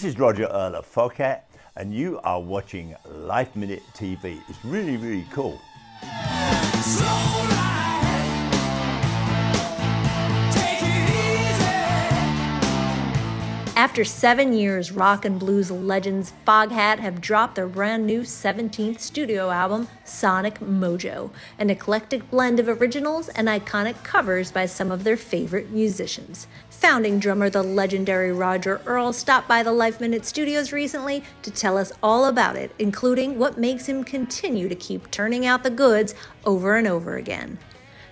This is Roger Earl of Foghat, and you are watching LifeMinute TV. It's really, really cool. After 7 years, rock and blues legends Foghat have dropped their brand new 17th studio album, Sonic Mojo, an eclectic blend of originals and iconic covers by some of their favorite musicians. Founding drummer the legendary Roger Earl stopped by the LifeMinute Studios recently to tell us all about it, including what makes him continue to keep turning out the goods over and over again.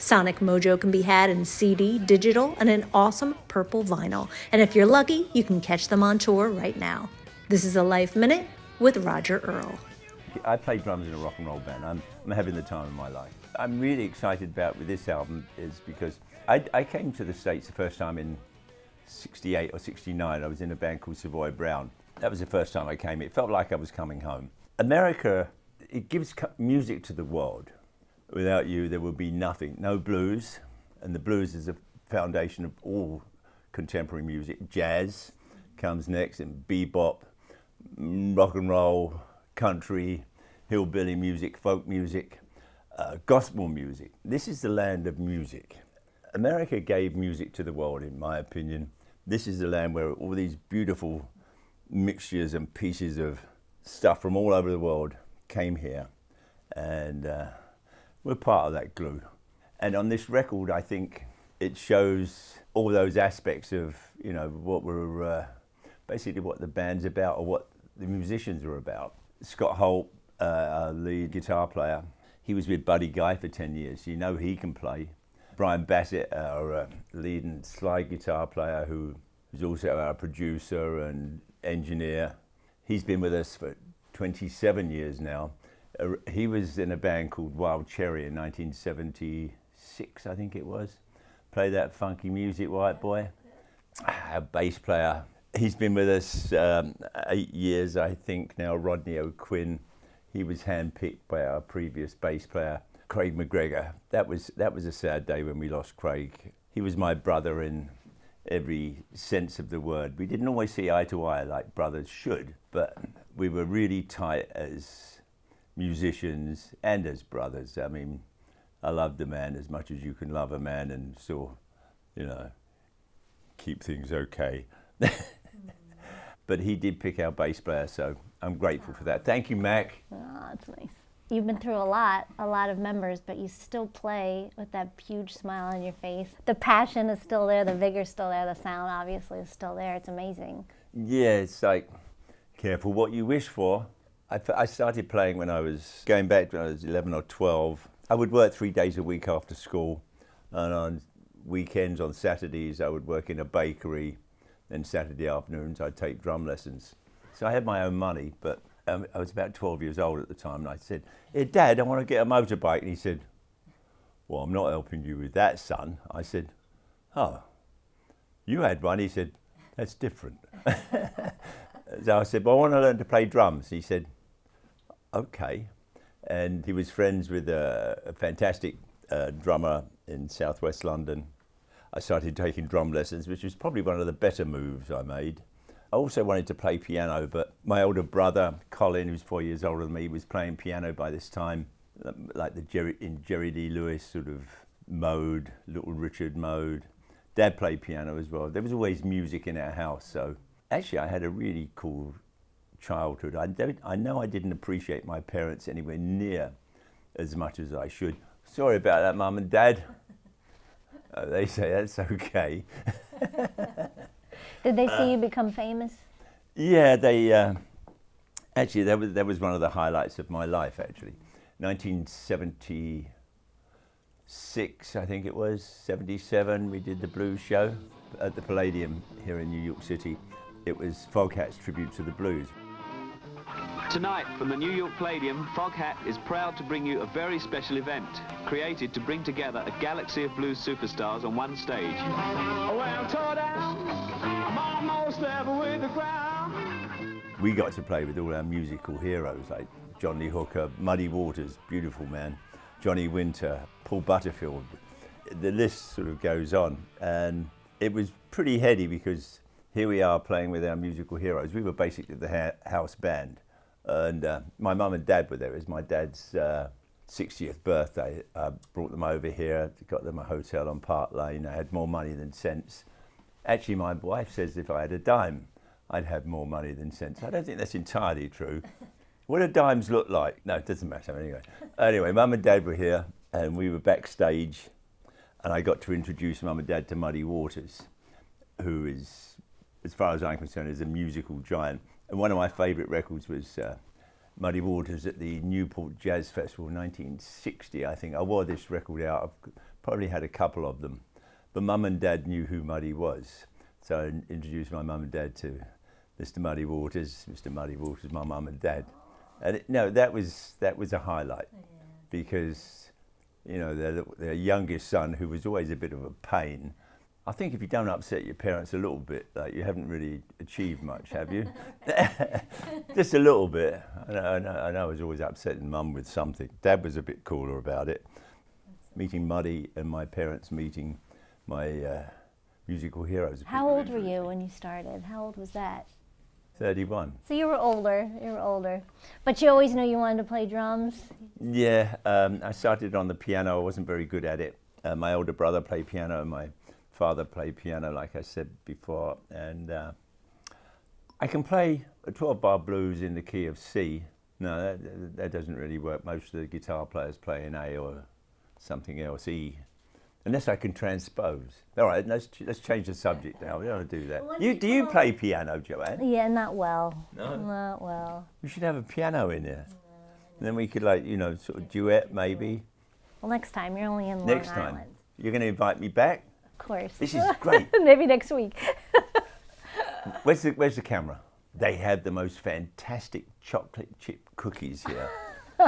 Sonic Mojo can be had in CD, digital, and an awesome purple vinyl. And if you're lucky, you can catch them on tour right now. This is a Life Minute with Roger Earl. I play drums in a rock and roll band. I'm having the time of my life. I'm really excited about with this album is because I came to the States the first time in 68 or 69. I was in a band called Savoy Brown. That was the first time I came. It felt like I was coming home. America, it gives music to the world. Without you, there would be nothing. No blues, and the blues is the foundation of all contemporary music. Jazz comes next, and bebop, rock and roll, country, hillbilly music, folk music, gospel music. This is the land of music. America gave music to the world, in my opinion. This is the land where all these beautiful mixtures and pieces of stuff from all over the world came here, and we're part of that glue. And on this record, I think it shows all those aspects of, you know, what we're, basically what the band's about or what the musicians are about. Scott Holt, our lead guitar player, he was with Buddy Guy for 10 years. You know he can play. Brian Bassett, our lead and slide guitar player, who is also our producer and engineer. He's been with us for 27 years now. He was in a band called Wild Cherry in 1976, I think it was. Played that funky music, white boy. Our bass player, he's been with us 8 years, I think now, Rodney O'Quinn. He was handpicked by our previous bass player, Craig McGregor. That was a sad day when we lost Craig. He was my brother in every sense of the word. We didn't always see eye to eye like brothers should, but we were really tight as musicians and as brothers. I mean, I loved the man as much as you can love a man and still, you know, keep things okay. But he did pick our bass player, so I'm grateful for that. Thank you, Mac. Oh, that's nice. You've been through a lot of members, but you still play with that huge smile on your face. The passion is still there, the vigor's still there, the sound obviously is still there. It's amazing. Yeah, it's like, careful what you wish for. I started playing when I was, going back when I was 11 or 12. I would work 3 days a week after school, and on weekends, on Saturdays, I would work in a bakery. Then Saturday afternoons, I'd take drum lessons. So I had my own money, but I was about 12 years old at the time, and I said, "Hey, Dad, I want to get a motorbike." And he said, "Well, I'm not helping you with that, son." I said, "Oh, you had one?" He said, "That's different." So I said, "Well, I want to learn to play drums." He said, "Okay." And he was friends with a fantastic drummer in southwest London. I started taking drum lessons, which was probably one of the better moves I made. I also wanted to play piano, but my older brother, Colin, who's 4 years older than me, was playing piano by this time, like in Jerry Lee Lewis sort of mode, Little Richard mode. Dad played piano as well. There was always music in our house, so actually I had a really cool childhood. I know I didn't appreciate my parents anywhere near as much as I should. Sorry about that, Mum and Dad. They say that's okay. Did they see you become famous? Yeah, they actually that was one of the highlights of my life. Actually, 1976, I think it was 77. We did the blues show at the Palladium here in New York City. It was Foghat's tribute to the blues. Tonight, from the New York Palladium, Foghat is proud to bring you a very special event, created to bring together a galaxy of blues superstars on one stage. We got to play with all our musical heroes, like Johnny Hooker, Muddy Waters, beautiful man, Johnny Winter, Paul Butterfield. The list sort of goes on, and it was pretty heady because here we are playing with our musical heroes. We were basically the house band. And my mum and dad were there. It was my dad's 60th birthday. I brought them over here, got them a hotel on Park Lane. I had more money than sense. Actually, my wife says if I had a dime, I'd have more money than sense. I don't think that's entirely true. What do dimes look like? No, it doesn't matter Anyway, Mum and Dad were here, and we were backstage, and I got to introduce Mum and Dad to Muddy Waters, who is, as far as I'm concerned, is a musical giant. And one of my favourite records was Muddy Waters at the Newport Jazz Festival in 1960, I think. I wore this record out. I've probably had a couple of them. But Mum and Dad knew who Muddy was. So I introduced my Mum and Dad to Mr. Muddy Waters, my Mum and Dad. And that was a highlight, because, you know, their youngest son, who was always a bit of a pain. I think if you don't upset your parents a little bit, like, you haven't really achieved much, have you? Just a little bit. I know I was always upsetting Mum with something. Dad was a bit cooler about it. Meeting Muddy and my parents meeting my musical heroes. How old were you when you started? How old was that? 31. So you were older. But you always knew you wanted to play drums? Yeah, I started on the piano. I wasn't very good at it. My older brother played piano, and my father played piano, like I said before. And I can play a 12-bar blues in the key of C. No, that doesn't really work. Most of the guitar players play in A or something else, E. Unless I can transpose. All right, let's change the subject now. We don't want to do that. Well, Do you play piano, Joanne? Yeah, not well. No? Not well. We should have a piano in there. And then we could, like, you know, sort of duet maybe. Well, next time. You're only in Long Next time. Island. You're going to invite me back? Of course. This is great. Maybe next week. Where's the camera? They have the most fantastic chocolate chip cookies here.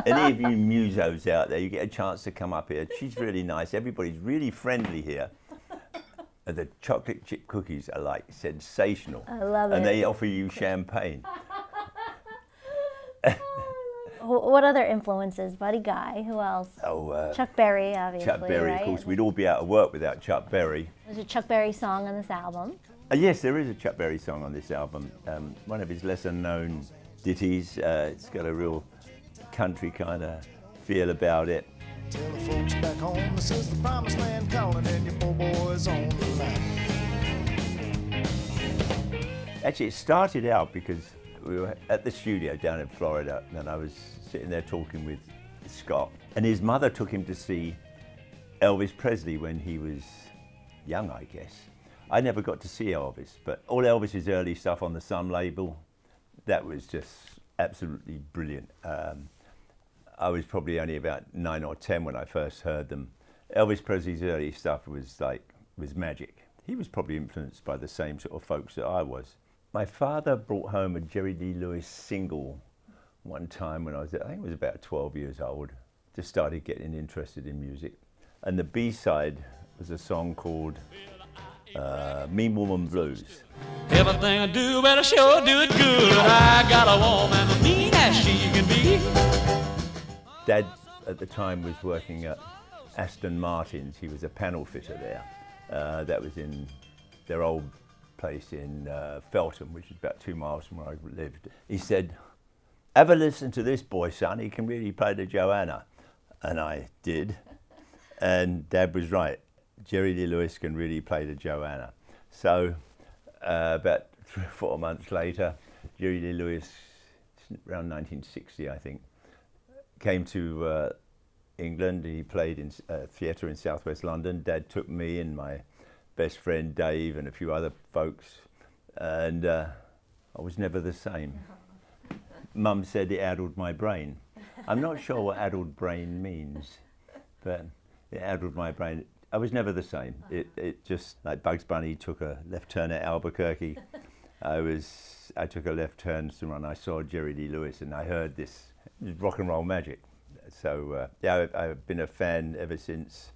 Any of you musos out there, you get a chance to come up here. She's really nice. Everybody's really friendly here. And the chocolate chip cookies are, like, sensational. I love it. And they offer you champagne. What other influences? Buddy Guy. Who else? Oh, Chuck Berry, obviously. Chuck Berry, right? of course. We'd all be out of work without Chuck Berry. There's a Chuck Berry song on this album. Yes, there is a Chuck Berry song on this album. One of his lesser-known ditties. It's got a real country kind of feel about it. Tell the folks back home, this is the promised land calling, and your poor boy's on the line. Actually, it started out because we were at the studio down in Florida, and I was sitting there talking with Scott, and his mother took him to see Elvis Presley when he was young, I guess. I never got to see Elvis, but all Elvis's early stuff on the Sun label, that was just absolutely brilliant. I was probably only about 9 or 10 when I first heard them. Elvis Presley's early stuff was magic. He was probably influenced by the same sort of folks that I was. My father brought home a Jerry Lee Lewis single one time when I think it was about 12 years old. Just started getting interested in music. And the B-side was a song called Mean Woman Blues. Everything I do, better sure do it good. I got a woman mean as she can be. Dad at the time was working at Aston Martin's. He was a panel fitter there. That was in their old place in Feltham, which is about 2 miles from where I lived. He said, "Have a listen to this boy, son. He can really play the Joanna." And I did. And Dad was right. Jerry Lee Lewis can really play the Joanna. So about 3 or 4 months later, Jerry Lee Lewis, around 1960, I think, came to England. He played in a theatre in southwest London. Dad took me and my best friend Dave and a few other folks, and I was never the same. Mum said it addled my brain. I'm not sure what addled brain means, but it addled my brain. I was never the same. It just, like Bugs Bunny took a left turn at Albuquerque. I took a left turn and I saw Jerry Lee Lewis and I heard this rock and roll magic. So yeah, I've been a fan ever since.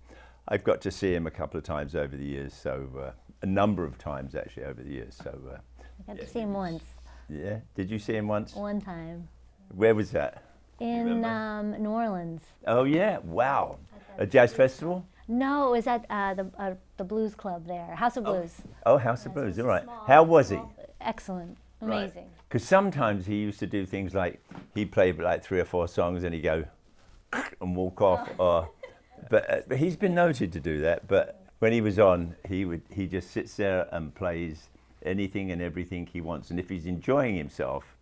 I've got to see him a couple of times over the years, so a number of times actually over the years. So I got to see him once. Yeah, did you see him once? One time. Where was that? In New Orleans. Oh yeah, wow. A jazz festival? No, it was at the Blues Club there, House of Blues. Oh, House of Blues, all right. How was he? Excellent, amazing. Because sometimes he used to do things like, he'd play like 3 or 4 songs and he'd go and walk off. But he's been noted to do that. But when he was on, he just sits there and plays anything and everything he wants. And if he's enjoying himself,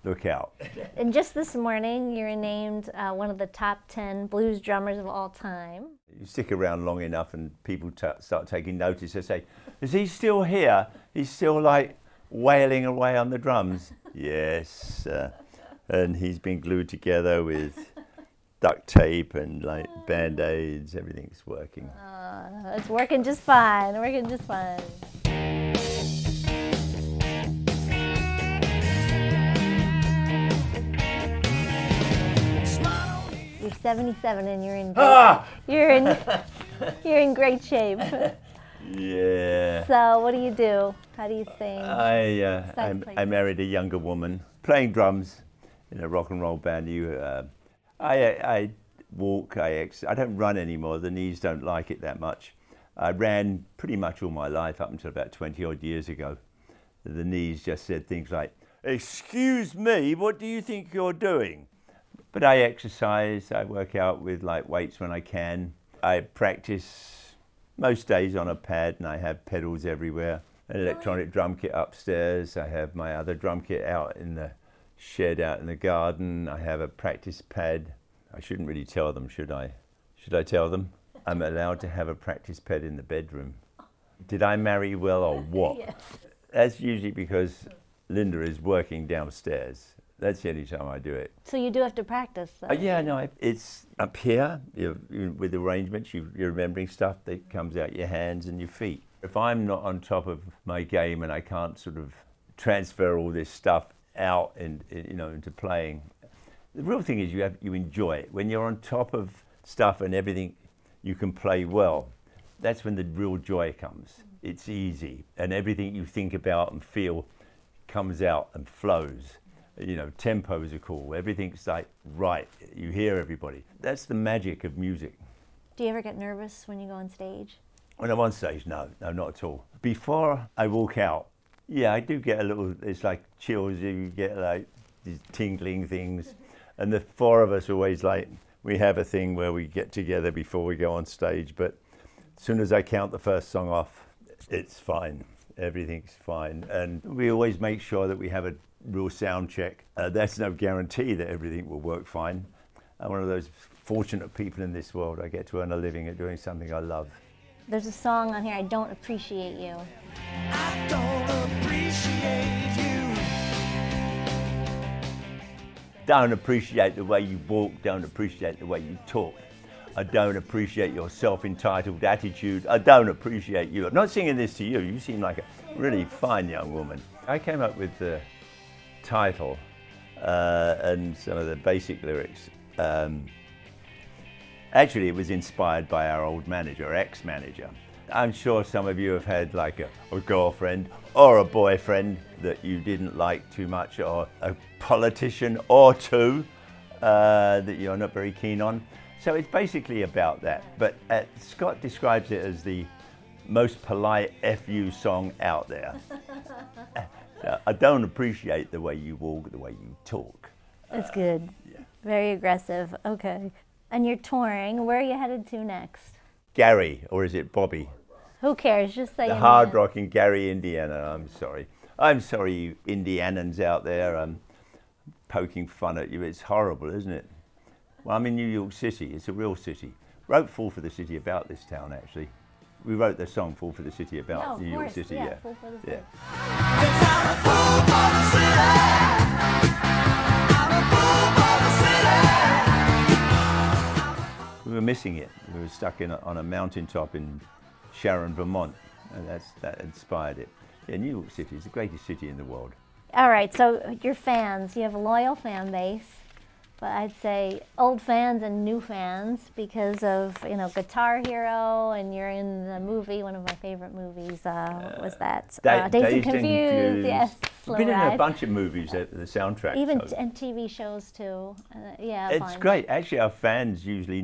look out. And just this morning, you were named one of the top 10 blues drummers of all time. You stick around long enough and people start taking notice. They say, is he still here? He's still like wailing away on the drums. Yes. And he's been glued together with duct tape and like Band-Aids. Everything's working. It's working just fine, working just fine. You're 77 and you're in you're in great shape. Yeah. So what do? How do you sing? I married a younger woman playing drums in a rock and roll band. I walk, I don't run anymore. The knees don't like it that much. I ran pretty much all my life up until about 20 odd years ago. The knees just said things like, "Excuse me, what do you think you're doing?" But I exercise, I work out with like weights when I can. I practice most days on a pad and I have pedals everywhere. An electronic drum kit upstairs. I have my other drum kit out in the shed out in the garden. I have a practice pad. I shouldn't really tell them, should I? Should I tell them? I'm allowed to have a practice pad in the bedroom. Did I marry well or what? Yes. That's usually because Linda is working downstairs. That's the only time I do it. So you do have to practice, though. Yeah, no, it's up here with arrangements. You're remembering stuff that comes out your hands and your feet. If I'm not on top of my game and I can't sort of transfer all this stuff out and into playing, the real thing is you enjoy it. When you're on top of stuff and everything, you can play well. That's when the real joy comes. It's easy, and everything you think about and feel comes out and flows. Tempos are cool. Everything's like right. You hear everybody. That's the magic of music. Do you ever get nervous when you go on stage? When I'm on stage, no, not at all. Before I walk out, yeah, I do get a little. It's like chills. You get like these tingling things, and the 4 of us always we have a thing where we get together before we go on stage. But as soon as I count the first song off, it's fine. Everything's fine, and we always make sure that we have a real sound check. That's no guarantee that everything will work fine. I'm one of those fortunate people in this world. I get to earn a living at doing something I love. There's a song on here, I Don't Appreciate You. I don't appreciate you. Don't appreciate the way you walk, don't appreciate the way you talk. I don't appreciate your self-entitled attitude. I don't appreciate you. I'm not singing this to you. You seem like a really fine young woman. I came up with the title and some of the basic lyrics. Actually, it was inspired by our old manager, ex-manager. I'm sure some of you have had like a girlfriend or a boyfriend that you didn't like too much, or a politician or two that you're not very keen on. So it's basically about that. But Scott describes it as the most polite FU song out there. I don't appreciate the way you walk, the way you talk. That's good. Yeah. Very aggressive. Okay. And you're touring. Where are you headed to next? Gary, or is it Bobby? Who cares? Just say The your Hard name. Rock in Gary, Indiana. I'm sorry. I'm sorry, you Indianans out there. Poking fun at you. It's horrible, isn't it? Well, I'm in New York City. It's a real city. Wrote Fall for the City about this town, actually. We wrote the song Fall for the City about New York City. Yeah, Fall for the City. We were missing it. We were stuck on a mountaintop in Sharon, Vermont, and that inspired it. Yeah, New York City is the greatest city in the world. All right, so your fans, you have a loyal fan base, but I'd say old fans and new fans because of, Guitar Hero, and you're in the movie, one of my favorite movies, was that? Dazed and Confused, yes. I've been in a bunch of movies, the soundtrack. Even and TV shows too, yeah. It's fun. great. Actually, our fans usually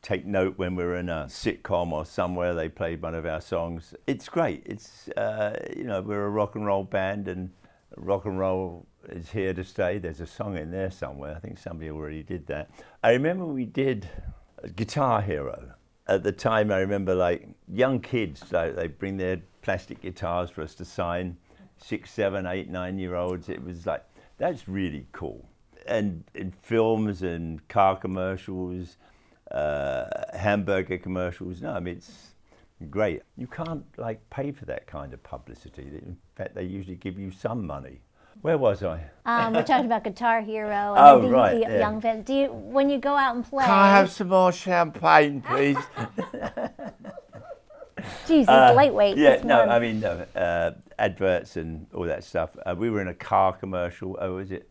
take note when we're in a sitcom or somewhere they played one of our songs. It's great. It's, we're a rock and roll band, and rock and roll is here to stay. There's a song in there somewhere. I think somebody already did that. I remember we did Guitar Hero. At the time, I remember like young kids, they bring their plastic guitars for us to sign, 6, 7, 8, 9-year-olds. It was like, that's really cool. And in films and car commercials, hamburger commercials, no, I mean, it's great. You can't like pay for that kind of publicity. In fact, they usually give you some money. Where was I? We talked about Guitar Hero and the young fans. When you go out and play? Can I have some more champagne, please? Jeez, it's lightweight. Yeah, no, I mean, adverts and all that stuff. We were in a car commercial. Oh, was it?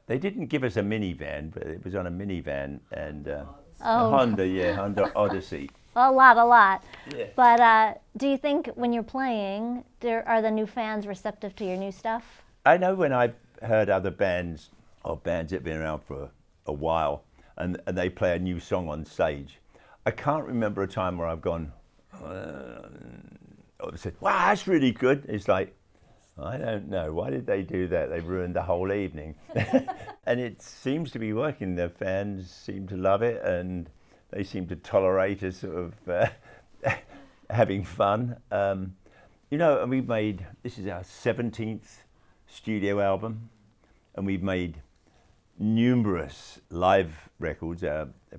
They didn't give us a minivan, but it was on a minivan and a Honda Odyssey. A lot. Yeah. But do you think when you're playing, are the new fans receptive to your new stuff? I know when I've heard other bands or bands that have been around for a while and they play a new song on stage, I can't remember a time where I've gone, or said, wow, that's really good. It's like, I don't know, why did they do that? They ruined the whole evening. And it seems to be working. The fans seem to love it and they seem to tolerate us sort of having fun. And we've made, this is our 17th studio album, and we've made numerous live records.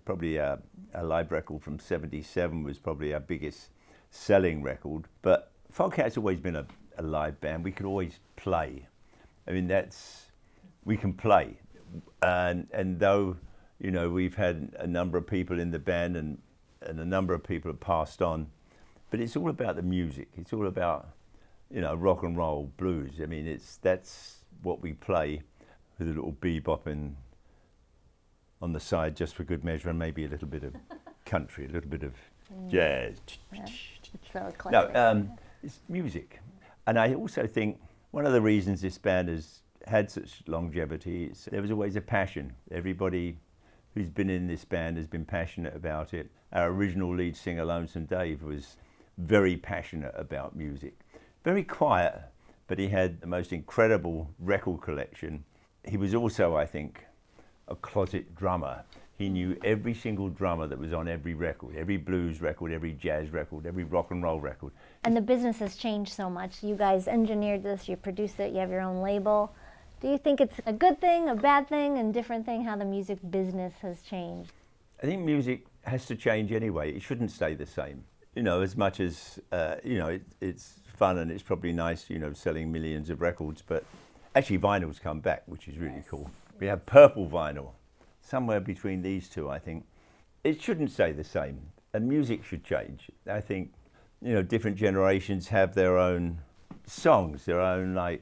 Probably our live record from '77 was probably our biggest selling record. But Foghat's always been a live band. We could always play. I mean, we can play. And though, we've had a number of people in the band and a number of people have passed on, but it's all about the music. It's all about rock and roll, blues. I mean, that's what we play, with a little bebop on the side just for good measure, and maybe a little bit of country, a little bit of jazz. Yeah. It's so eclectic. No, it's music. And I also think one of the reasons this band has had such longevity is there was always a passion. Everybody who's been in this band has been passionate about it. Our original lead singer, Lonesome Dave, was very passionate about music. Very quiet, but he had the most incredible record collection. He was also, I think, a closet drummer. He knew every single drummer that was on every record, every blues record, every jazz record, every rock and roll record. And the business has changed so much. You guys engineered this, you produced it, you have your own label. Do you think it's a good thing, a bad thing, and different thing, how the music business has changed? I think music has to change anyway. It shouldn't stay the same. As much as, it's fun and it's probably nice, selling millions of records, but actually vinyl's come back, which is really cool. We have purple vinyl, somewhere between these two, I think. It shouldn't stay the same, and music should change. I think, different generations have their own songs, their own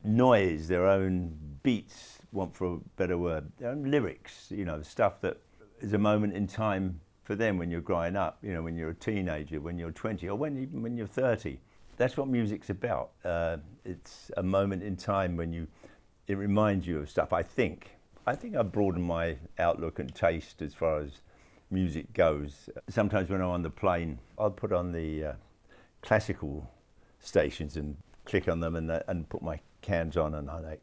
noise, their own beats, want for a better word, their own lyrics, stuff that is a moment in time for them when you're growing up, when you're a teenager, when you're 20, or even when you're 30. That's what music's about. It's a moment in time when it reminds you of stuff. I think I've broadened my outlook and taste as far as music goes. Sometimes when I'm on the plane, I'll put on the classical stations and click on them and put my cans on, and I'm like,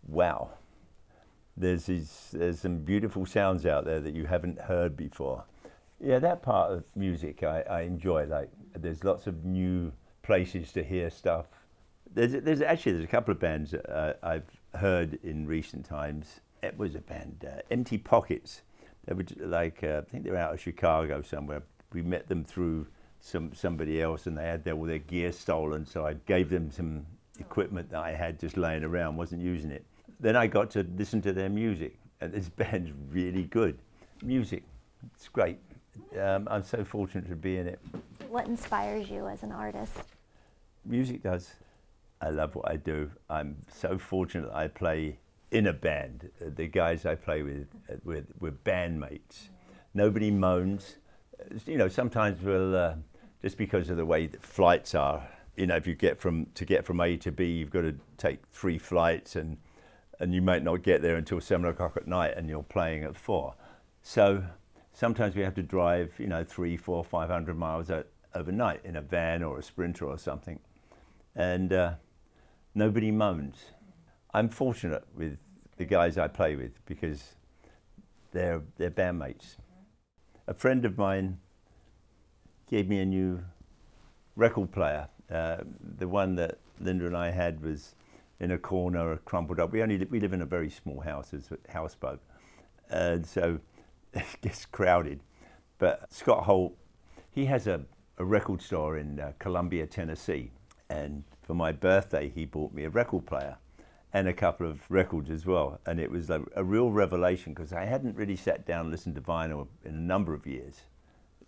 wow, there's some beautiful sounds out there that you haven't heard before. Yeah, that part of music I enjoy. There's lots of new places to hear stuff. There's a couple of bands that I've heard in recent times. It was a band, Empty Pockets. They were I think they're out of Chicago somewhere. We met them through somebody else, and they had all their gear stolen, so I gave them some equipment that I had just laying around, wasn't using it. Then I got to listen to their music, and this band's really good. Music, it's great. I'm so fortunate to be in it. What inspires you as an artist? Music does. I love what I do. I'm so fortunate I play in a band. The guys I play with, we're bandmates. Nobody moans. Sometimes we'll, just because of the way that flights are, if you get from A to B, you've got to take 3 flights, and you might not get there until 7 o'clock at night, and you're playing at 4. So sometimes we have to drive, 300, 400, 500 miles overnight in a van or a Sprinter or something. And nobody moans. I'm fortunate with the guys I play with because they're bandmates. A friend of mine gave me a new record player. The one that Linda and I had was in a corner, crumpled up. We live in a very small house, as a houseboat, and so it gets crowded. But Scott Holt, he has a record store in Columbia, Tennessee, and for my birthday he bought me a record player and a couple of records as well. And it was a real revelation because I hadn't really sat down and listened to vinyl in a number of years.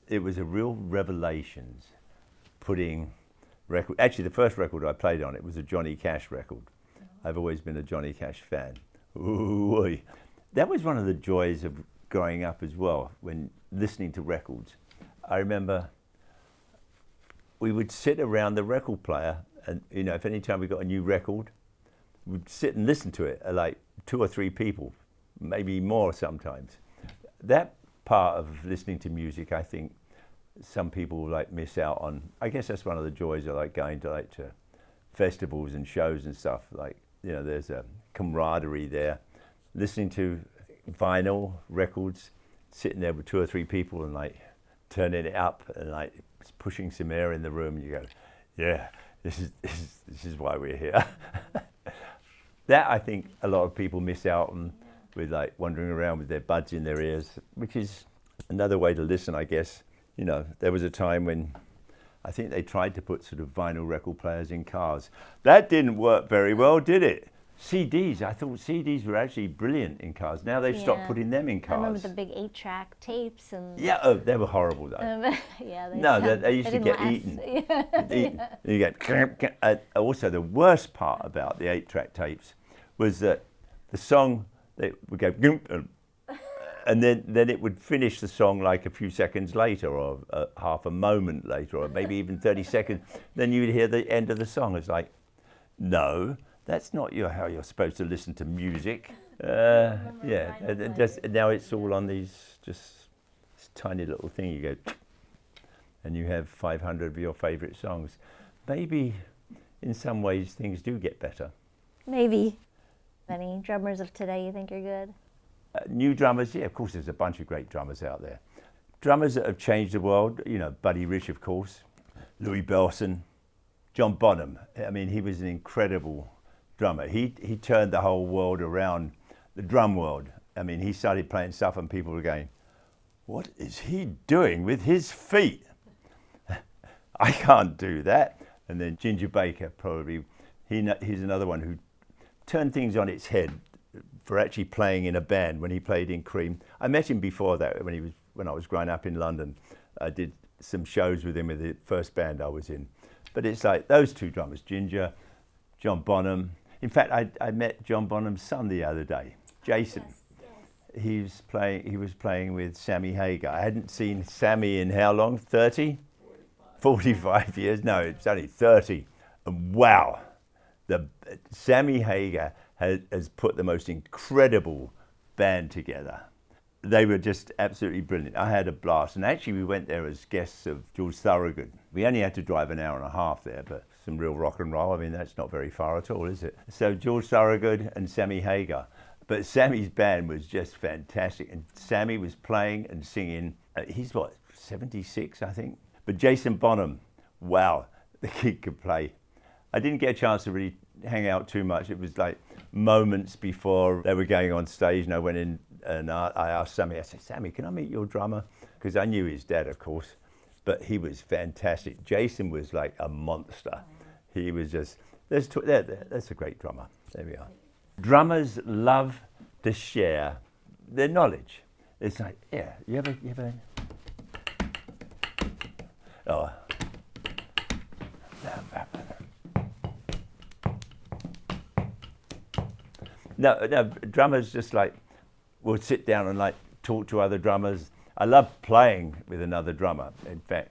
It was a real revelation putting record. Actually, the first record I played on it was a Johnny Cash record. I've always been a Johnny Cash fan. Ooh, that was one of the joys of growing up as well, when listening to records. I remember we would sit around the record player, and if any time we got a new record, we'd sit and listen to it, like 2 or 3 people, maybe more sometimes. That part of listening to music, I think some people miss out on. I guess that's one of the joys of going to festivals and shows and stuff. There's a camaraderie there. Listening to vinyl records, sitting there with 2 or 3 people and turning it up and pushing some air in the room, and you go, yeah, this is why we're here. That I think a lot of people miss out on with wandering around with their buds in their ears, which is another way to listen, I guess. There was a time when I think they tried to put sort of vinyl record players in cars. That didn't work very well, did it? CDs, I thought CDs were actually brilliant in cars. Now they've stopped putting them in cars. I remember the big 8-track tapes and. Yeah, they were horrible though. Yeah, they used to get eaten. Eaten. You get. Also, the worst part about the 8-track tapes was that the song they would go, and then it would finish the song a few seconds later, or half a moment later, or maybe even 30 seconds. Then you would hear the end of the song. It's like, no. That's not how you're supposed to listen to music. Now it's all on these this tiny little thing. You go, and you have 500 of your favourite songs. Maybe in some ways things do get better. Maybe. Any drummers of today you think are good? New drummers, yeah, of course there's a bunch of great drummers out there. Drummers that have changed the world, Buddy Rich, of course, Louis Bellson, John Bonham. I mean, he was an incredible drummer. He turned the whole world around, the drum world. I mean, he started playing stuff and people were going, what is he doing with his feet? I can't do that. And then Ginger Baker, probably, he's another one who turned things on its head for actually playing in a band when he played in Cream. I met him before that when I was growing up in London. I did some shows with him with the first band I was in. But it's those 2 drummers, Ginger, John Bonham. In fact, I met John Bonham's son the other day, Jason. Yes. He was playing with Sammy Hagar. I hadn't seen Sammy in how long? 30? 45 years? No, it's only 30. And wow, Sammy Hagar has put the most incredible band together. They were just absolutely brilliant. I had a blast. And actually, we went there as guests of George Thorogood. We only had to drive an hour and a half there, but some real rock and roll. I mean, that's not very far at all, is it? So George Thorogood and Sammy Hagar. But Sammy's band was just fantastic. And Sammy was playing and singing. He's 76, I think. But Jason Bonham, wow, the kid could play. I didn't get a chance to really hang out too much. It was moments before they were going on stage, and I went in and I asked Sammy, I said, Sammy, can I meet your drummer? Because I knew his dad, of course, but he was fantastic. Jason was like a monster. He was just, that's a great drummer. There we are. Drummers love to share their knowledge. It's you ever oh. No, drummers just will sit down and talk to other drummers. I love playing with another drummer. In fact,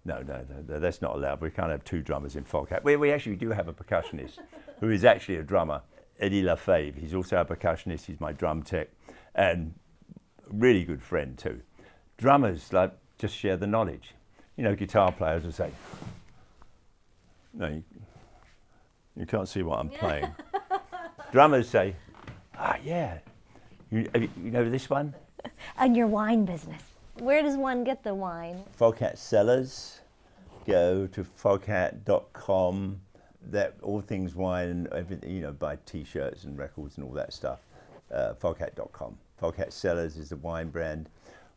no, that's not allowed. We can't have 2 drummers in Foghat. We actually do have a percussionist who is actually a drummer, Eddie LaFave. He's also a percussionist. He's my drum tech. And really good friend too. Drummers like just share the knowledge. You know, guitar players will say, no, you can't see what I'm playing. Drummers say, yeah, you know this one? And your wine business. Where does one get the wine? Foghat Cellars. Go to foghat.com. That all things wine and everything, you know, buy T-shirts and records and all that stuff. Foghat.com. Foghat Cellars is the wine brand.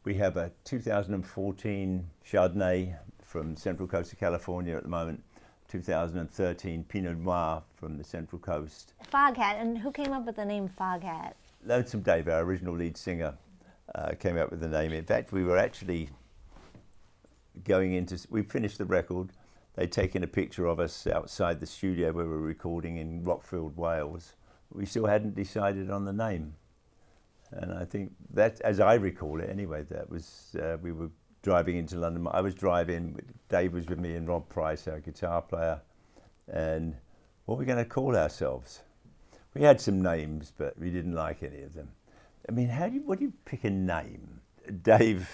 We have a 2014 Chardonnay from Central Coast of California at the moment. 2013 Pinot Noir from the Central Coast. Foghat, and who came up with the name Foghat? Lonesome Dave, our original lead singer, came up with the name. In fact, we were actually we finished the record. They'd taken a picture of us outside the studio where we were recording in Rockfield, Wales. We still hadn't decided on the name. And I think that, as I recall it anyway, that was, we were driving into London. I was driving, Dave was with me and Rob Price, our guitar player. And what were we going to call ourselves? We had some names, but we didn't like any of them. I mean, what do you pick a name? Dave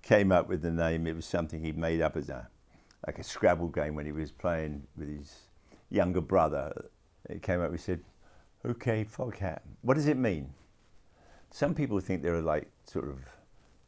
came up with the name. It was something he made up as like a Scrabble game when he was playing with his younger brother. He came up, we said, okay, Foghat. What does it mean? Some people think there are like sort of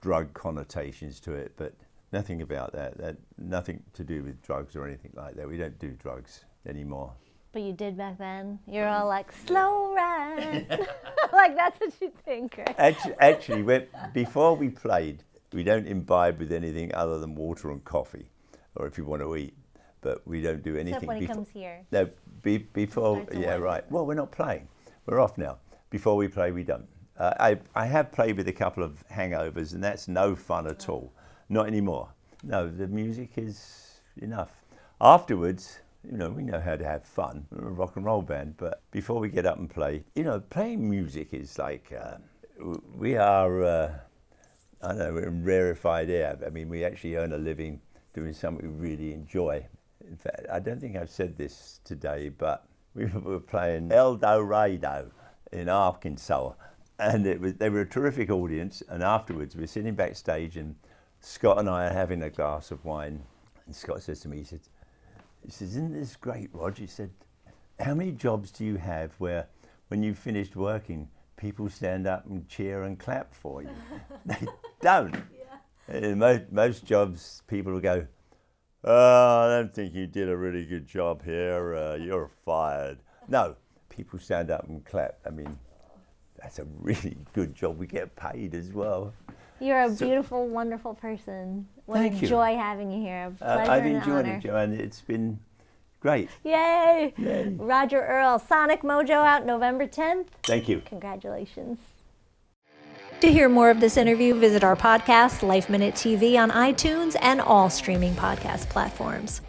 drug connotations to it, but nothing about that. Nothing to do with drugs or anything like that. We don't do drugs anymore. But you did back then. You're all like, slow ride. Like, that's what you think, right? Actually, before we played, we don't imbibe with anything other than water and coffee, or if you want to eat, but we don't do anything. Except when he comes here. No, before, yeah, right. Well, we're not playing. We're off now. Before we play, we don't. I have played with a couple of hangovers, and that's no fun at all. Not anymore. No, the music is enough. Afterwards, you know, we know how to have fun. We're a rock and roll band, but before we get up and play, you know, playing music is like, we are, I don't know, we're in rarefied air. I mean, we actually earn a living doing something we really enjoy. In fact, I don't think I've said this today, but we were playing El Dorado in Arkansas, and they were a terrific audience. And afterwards, we were sitting backstage, and Scott and I are having a glass of wine. And Scott says to me, he says, isn't this great, Roger? He said, how many jobs do you have where when you've finished working, people stand up and cheer and clap for you? They don't. Yeah. In most jobs, people will go, oh, I don't think you did a really good job here. You're fired. No, people stand up and clap. I mean, that's a really good job. We get paid as well. You're a beautiful, wonderful person. What Thank a you. joy having you here. A pleasure I've and enjoyed honor. it, Joanne. It's been great. Yay! Yay. Roger Earl, Sonic Mojo out November 10th. Thank you. Congratulations. To hear more of this interview, visit our podcast, Life Minute TV, on iTunes and all streaming podcast platforms.